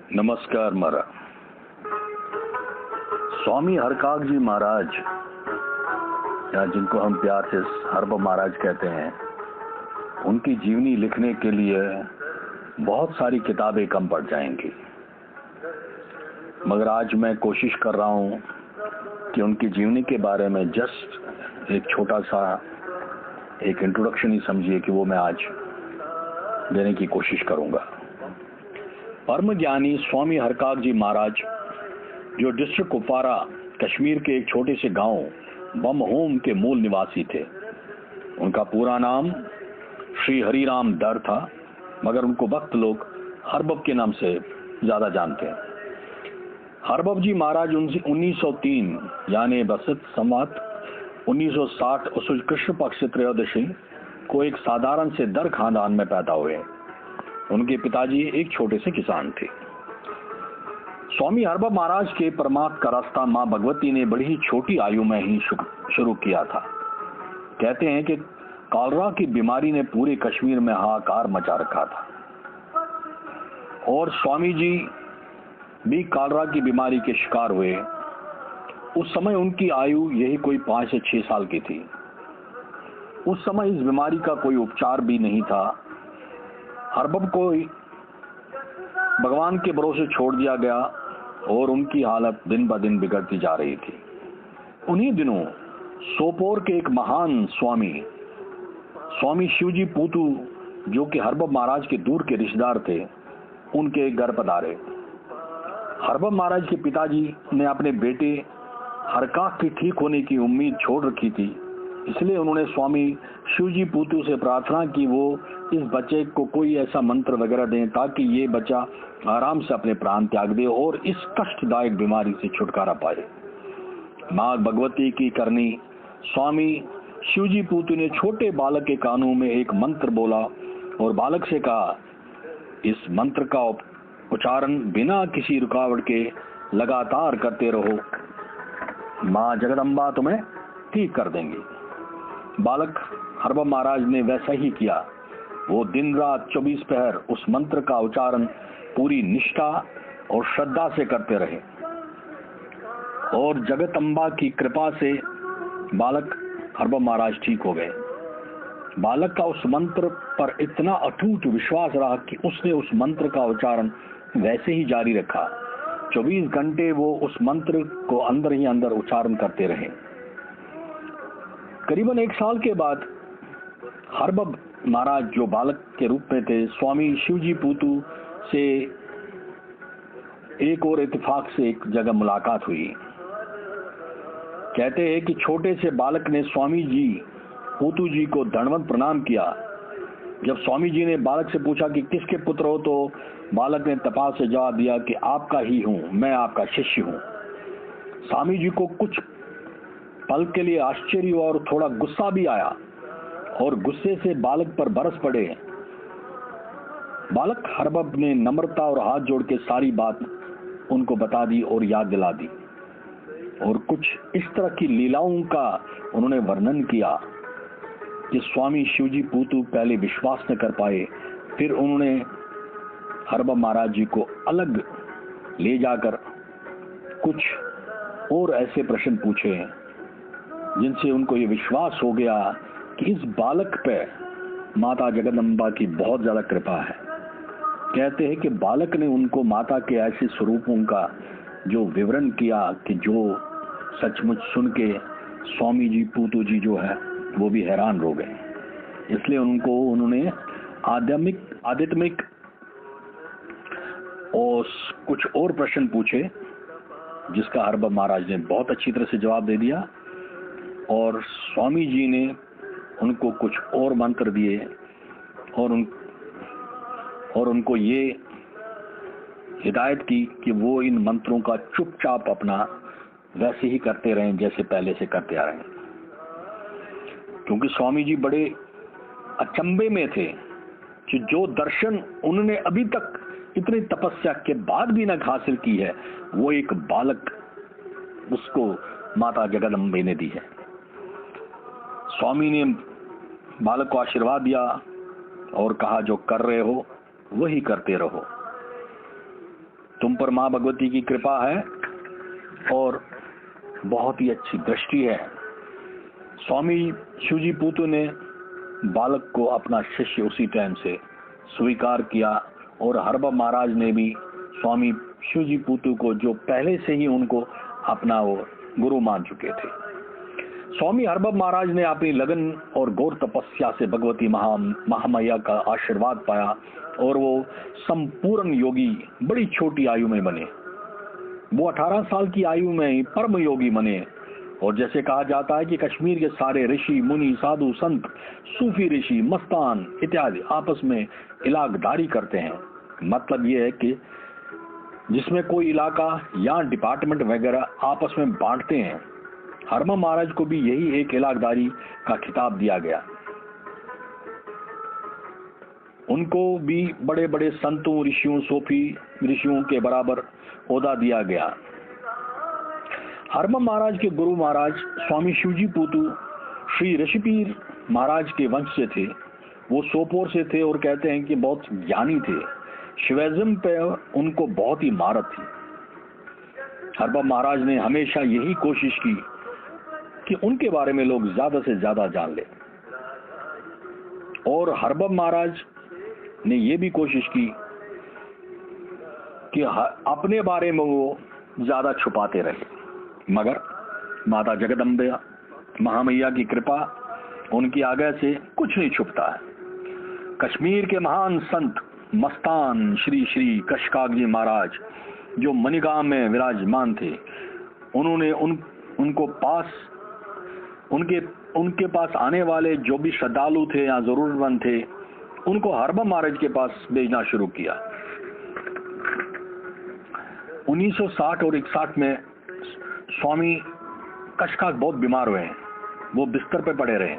नमस्कार महाराज। स्वामी हरकाग जी महाराज, या जिनको हम प्यार से हरब महाराज कहते हैं, उनकी जीवनी लिखने के लिए बहुत सारी किताबें कम पड़ जाएंगी, मगर आज मैं कोशिश कर रहा हूं कि उनकी जीवनी के बारे में जस्ट एक छोटा सा एक इंट्रोडक्शन ही समझिए कि वो मैं आज देने की कोशिश करूंगा। परम ज्ञानी स्वामी हरकाग जी महाराज, जो डिस्ट्रिक्ट कुपवारा कश्मीर के एक छोटे से गांव बमहोम के मूल निवासी थे। उनका पूरा नाम श्री हरिराम दर था, मगर उनको वक्त लोग हरबब के नाम से ज्यादा जानते हैं। हरबब जी महाराज 1903 यानी बसंत संवत 1960 उस कृष्ण पक्ष त्रयोदशी को एक साधारण से दर खानदान में पैदा हुए। उनके पिताजी एक छोटे से किसान थे। स्वामी हरबब महाराज के परमार्थ का रास्ता मां भगवती ने बड़ी ही छोटी आयु में ही शुरू किया था। कहते हैं कि कॉलरा की बीमारी ने पूरे कश्मीर में हाहाकार मचा रखा था और स्वामी जी भी कॉलरा की बीमारी के शिकार हुए। उस समय उनकी आयु यही कोई 5 से 6 साल की थी। उस समय इस बीमारी का कोई उपचार भी नहीं था। हरबब को भगवान के भरोसे छोड़ दिया गया और उनकी हालत दिन ब दिन बिगड़ती जा रही थी। उन्हीं दिनों सोपोर के एक महान स्वामी शिवजी पूतू, जो कि हरबब महाराज के दूर के रिश्तेदार थे, उनके घर पधारे। हरबब महाराज के पिताजी ने अपने बेटे हरकाग के ठीक होने की उम्मीद छोड़ रखी थी, इसलिए उन्होंने स्वामी शिवजी पूतू से प्रार्थना की वो इस बच्चे को कोई ऐसा मंत्र वगैरह दें ताकि ये बच्चा आराम से अपने प्राण त्याग दे और इस कष्टदायक बीमारी से छुटकारा पाए। मां भगवती की करनी स्वामी शिवजी पूतू ने छोटे बालक के कानों में एक मंत्र बोला और बालक से कहा, इस मंत्र का उच्चारण बिना किसी रुकावट के लगातार करते रहो, मां जगदम्बा तुम्हें ठीक कर देंगी। बालक हरबब महाराज ने वैसा ही किया। वो दिन रात 24 पहर उस मंत्र का उच्चारण पूरी निष्ठा और श्रद्धा से करते रहे और जगदम्बा की कृपा से बालक हरबब महाराज ठीक हो गए। बालक का उस मंत्र पर इतना अटूट विश्वास रहा कि उसने उस मंत्र का उच्चारण वैसे ही जारी रखा। 24 घंटे वो उस मंत्र को अंदर ही अंदर उच्चारण करते रहे। करीबन 1 साल के बाद हरबब महाराज, जो बालक के रूप में थे, स्वामी शिवजी पूतू से एक और इत्तेफाक से एक जगह मुलाकात हुई। कहते हैं कि छोटे से बालक ने स्वामी जी पूतू जी को दंडवत प्रणाम किया। जब स्वामी जी ने बालक से पूछा कि किसके पुत्र हो, तो बालक ने तपाल से जवाब दिया कि आपका ही हूं, मैं आपका शिष्य हूं। स्वामी जी को कुछ पल के लिए आश्चर्य और थोड़ा गुस्सा भी आया और गुस्से से बालक पर बरस पड़े। बालक हरबब ने नम्रता और हाथ जोड़ के सारी बात उनको बता दी और याद दिला दी और कुछ इस तरह की लीलाओं का उन्होंने वर्णन किया कि स्वामी शिवजी पूतू पहले विश्वास न कर पाए। फिर उन्होंने हरबब महाराज जी को अलग ले जाकर कुछ और ऐसे प्रश्न पूछे जिनसे उनको ये विश्वास हो गया कि इस बालक पे माता जगदम्बा की बहुत ज्यादा कृपा है। कहते हैं कि बालक ने उनको माता के ऐसे स्वरूपों का जो विवरण किया कि जो सचमुच सुन के स्वामी जी पूतू जी जो है वो भी हैरान हो गए। इसलिए उन्होंने आध्यात्मिक और कुछ और प्रश्न पूछे, जिसका हरबब महाराज ने बहुत अच्छी तरह से जवाब दे दिया और स्वामी जी ने उनको कुछ और मंत्र दिए और उनको ये हिदायत की कि वो इन मंत्रों का चुपचाप अपना वैसे ही करते रहें जैसे पहले से करते आ रहे हैं। क्योंकि स्वामी जी बड़े अचंभे में थे कि जो दर्शन उन्होंने अभी तक इतनी तपस्या के बाद भी न हासिल की है, वो एक बालक उसको माता जगदम्बे ने दी है। स्वामी ने बालक को आशीर्वाद दिया और कहा, जो कर रहे हो वही करते रहो। तुम पर माँ भगवती की कृपा है और बहुत ही अच्छी दृष्टि है। स्वामी शिवजी पूतू ने बालक को अपना शिष्य उसी टाइम से स्वीकार किया और हरबब महाराज ने भी स्वामी शिवजी पूतू को, जो पहले से ही उनको अपना वो गुरु मान चुके थे। स्वामी हरबब महाराज ने अपनी लगन और घोर तपस्या से भगवती महामैया का आशीर्वाद पाया और वो संपूर्ण योगी बड़ी छोटी आयु में बने। वो 18 साल की आयु में ही परम योगी बने। और जैसे कहा जाता है कि कश्मीर के सारे ऋषि मुनि साधु संत सूफी ऋषि मस्तान इत्यादि आपस में इलाकदारी करते हैं। मतलब ये है कि जिसमें कोई इलाका या डिपार्टमेंट वगैरह आपस में बांटते हैं, हरबब महाराज को भी यही एक इलाकदारी का खिताब दिया गया। उनको भी बड़े बड़े संतों ऋषियों सूफी ऋषियों के बराबर ओहदा दिया गया। हरबब महाराज के गुरु महाराज स्वामी शिवजी पूतू श्री ऋषिपीर महाराज के वंश से थे। वो सोपोर से थे और कहते हैं कि बहुत ज्ञानी थे। शिवैज्म पे उनको बहुत ही महारत थी। हरबब महाराज ने हमेशा यही कोशिश की कि उनके बारे में लोग ज्यादा से ज्यादा जान ले, और हरबब महाराज ने यह भी कोशिश की कि अपने बारे में वो ज्यादा छुपाते रहे। मगर माता जगदम्बे महामैया की कृपा, उनकी आज्ञा से कुछ नहीं छुपता है। कश्मीर के महान संत मस्तान श्री श्री कशकाग जी महाराज, जो मणिगाम में विराजमान थे, उन्होंने उनके पास आने वाले जो भी श्रद्धालु थे या जरूरतमंद थे, उनको हरबब महाराज के पास भेजना शुरू किया। 1960 और 61 में स्वामी कशकाग बहुत बीमार हुए हैं। वो बिस्तर पे पड़े रहे।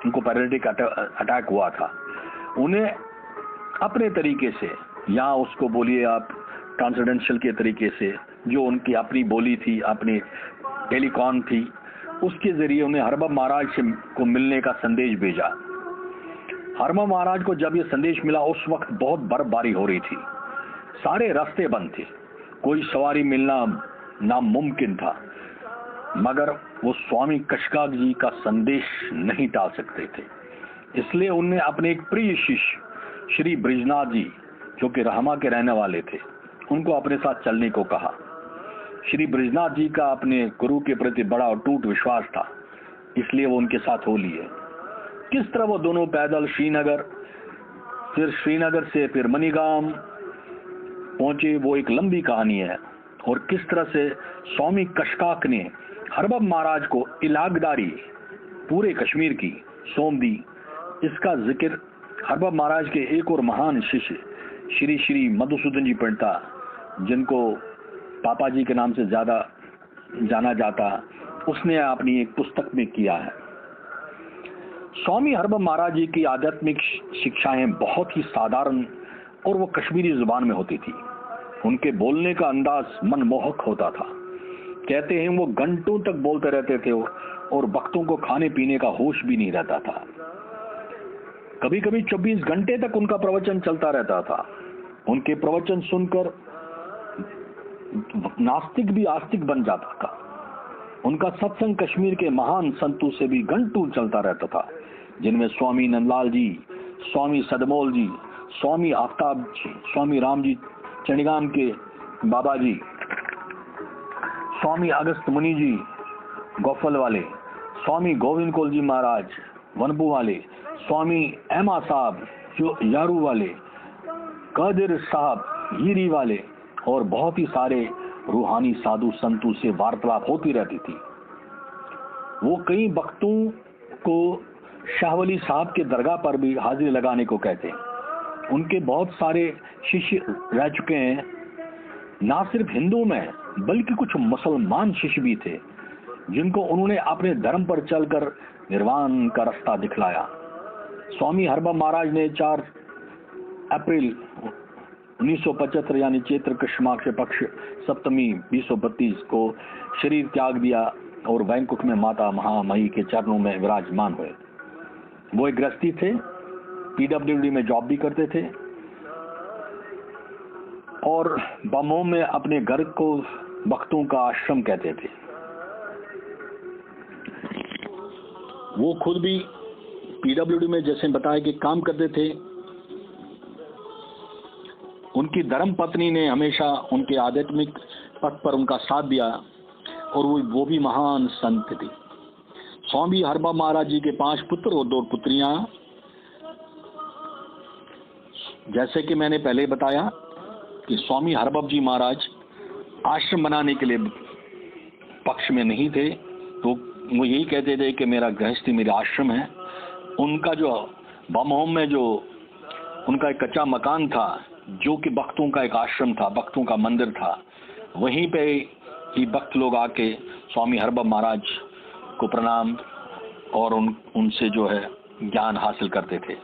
उनको पैरालिटिक अटैक हुआ था। उन्हें अपने तरीके से, या उसको बोलिए आप ट्रांसेंडेंशियल के तरीके से, जो उनकी अपनी बोली थी, अपनी टेलीकॉन थी, उसके जरिए उन्हें हरबब महाराज से को मिलने का संदेश भेजा। हरबब महाराज को जब ये संदेश मिला, उस वक्त बहुत बर्फबारी हो रही थी, सारे रास्ते बंद थे, कोई सवारी मिलना नामुमकिन था। मगर वो स्वामी कशकाग जी का संदेश नहीं टाल सकते थे। इसलिए उनने अपने एक प्रिय शिष्य श्री ब्रिजनाथ जी, जो कि रहमा के रहने वाले थे, उनको अपने साथ चलने को कहा। श्री ब्रिजनाथ जी का अपने गुरु के प्रति बड़ा अटूट विश्वास था, इसलिए वो उनके साथ हो लिए। किस तरह वो दोनों पैदल श्रीनगर, फिर श्रीनगर से फिर मणिगाम पहुंचे, वो एक लंबी कहानी है। और किस तरह से स्वामी कशकाग ने हरबब महाराज को इलाकदारी पूरे कश्मीर की सौंप दी, इसका जिक्र हरबब महाराज के एक और महान शिष्य श्री श्री मधुसूदन जी पंडिता, जिनको पापा जी के नाम से ज्यादा जाना जाता, उसने अपनी एक पुस्तक में किया है। स्वामी हरबब महाराज जी की आध्यात्मिक शिक्षाएं बहुत ही साधारण और वो कश्मीरी जुबान में होती थी। उनके बोलने का अंदाज मनमोहक होता था। कहते हैं वो घंटों तक बोलते रहते थे और भक्तों को खाने पीने का होश भी नहीं रहता था। कभी कभी 24 घंटे तक उनका प्रवचन चलता रहता था। उनके प्रवचन सुनकर नास्तिक भी आस्तिक बन जाता था। उनका सत्संग कश्मीर के महान संतों से भी घंटों चलता रहता था, जिनमें स्वामी नंदलाल जी, स्वामी सदमोल जी, स्वामी आफ्ताब जी, स्वामी राम जी चंडीगाम के बाबा जी, स्वामी अगस्त मुनि जी गोफल वाले, स्वामी गोविंद कोल जी महाराज वनबू वाले, स्वामी एमा साहब जो यारू वाले, कादिर साहब हीरी वाले, और बहुत ही सारे रूहानी साधु संतों से वार्तालाप होती रहती थी। वो कई भक्तों को शाह वली साहब के दरगाह पर भी हाजिरी लगाने को कहते। उनके बहुत सारे शिष्य रह चुके हैं, ना सिर्फ हिंदू में बल्कि कुछ मुसलमान शिष्य भी थे, जिनको उन्होंने अपने धर्म पर चलकर निर्वाण का रास्ता दिखलाया। स्वामी हरबब महाराज ने 4 अप्रैल 1975 यानी चैत्र कृष्ण पक्ष सप्तमी 2032 को शरीर त्याग दिया और बैंकॉक में माता महामही के चरणों में विराजमान हुए। वो एक गृहस्थी थे, पीडब्ल्यूडी में जॉब भी करते थे। और बमों में अपने घर को भक्तों का आश्रम कहते थे। वो खुद भी पीडब्ल्यूडी में जैसे बताया कि काम करते थे। उनकी धर्म पत्नी ने हमेशा उनके आध्यात्मिक पथ पर उनका साथ दिया और वो भी महान संत थी। स्वामी हरबम महाराज जी के 5 पुत्र और 2 पुत्रियां। जैसे कि मैंने पहले बताया कि स्वामी हरबम जी महाराज आश्रम बनाने के लिए पक्ष में नहीं थे, तो वो यही कहते थे कि मेरा गृहस्थी मेरा आश्रम है। उनका जो बमहोम में जो उनका एक कच्चा मकान था, जो कि भक्तों का एक आश्रम था, भक्तों का मंदिर था, वहीं पे ही भक्त लोग आके स्वामी हरबम महाराज को प्रणाम और उनसे जो है ज्ञान हासिल करते थे।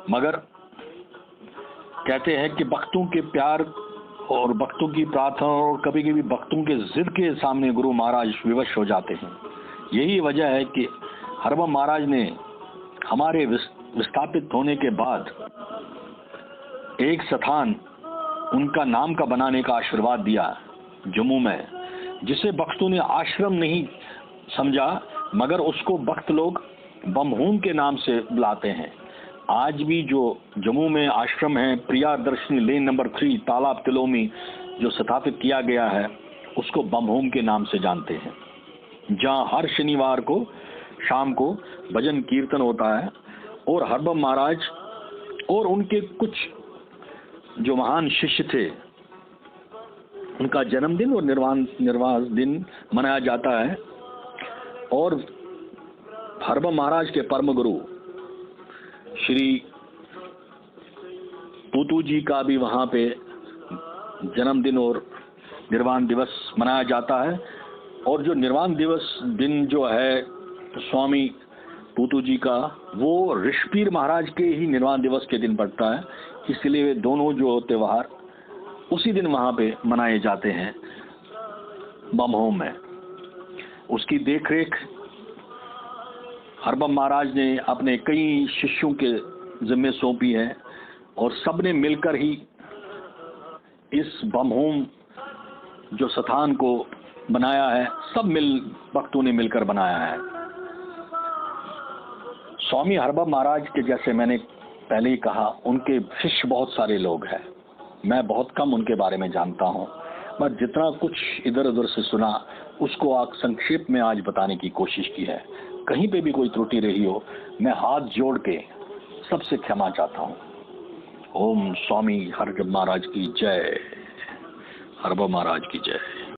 मगर कहते हैं कि भक्तों के प्यार और भक्तों की प्रार्थना और कभी कभी भक्तों के जिद के सामने गुरु महाराज विवश हो जाते हैं। यही वजह है कि हरबम महाराज ने हमारे विस्थापित होने के बाद एक स्थान उनका नाम का बनाने का आशीर्वाद दिया जम्मू में, जिसे भक्तों ने आश्रम नहीं समझा मगर उसको भक्त लोग बमहूम के नाम से बुलाते हैं। आज भी जो जम्मू में आश्रम है प्रिया दर्शनी लेन नंबर 3 तालाब तिलोमी जो स्थापित किया गया है, उसको बमहूम के नाम से जानते हैं, जहां हर शनिवार को शाम को भजन कीर्तन होता है। और हरबम महाराज और उनके कुछ जो महान शिष्य थे, उनका जन्मदिन और निर्वाण दिन मनाया जाता है। और हरबम महाराज के परम गुरु श्री पूतू जी का भी वहां पे जन्मदिन और निर्वाण दिवस मनाया जाता है। और जो निर्वाण दिवस दिन जो है स्वामी पूतू जी का, वो ऋषपीर महाराज के ही निर्वाण दिवस के दिन पड़ता है, इसलिए वे दोनों जो त्योहार उसी दिन वहां पे मनाए जाते हैं बमहोम में। उसकी देखरेख हरबम महाराज ने अपने कई शिष्यों के जिम्मे सौंपी है और सबने मिलकर ही इस बमहोम जो स्थान को बनाया है, सब भक्तों ने मिलकर बनाया है। स्वामी हरबम महाराज के जैसे मैंने पहले ही कहा, उनके शिष्य बहुत सारे लोग हैं। मैं बहुत कम उनके बारे में जानता हूं, मैं जितना कुछ इधर उधर से सुना उसको आप संक्षेप में आज बताने की कोशिश की है। कहीं पे भी कोई त्रुटि रही हो, मैं हाथ जोड़ के सबसे क्षमा चाहता हूं। ओम स्वामी हरबम महाराज की जय, हरबम महाराज की जय।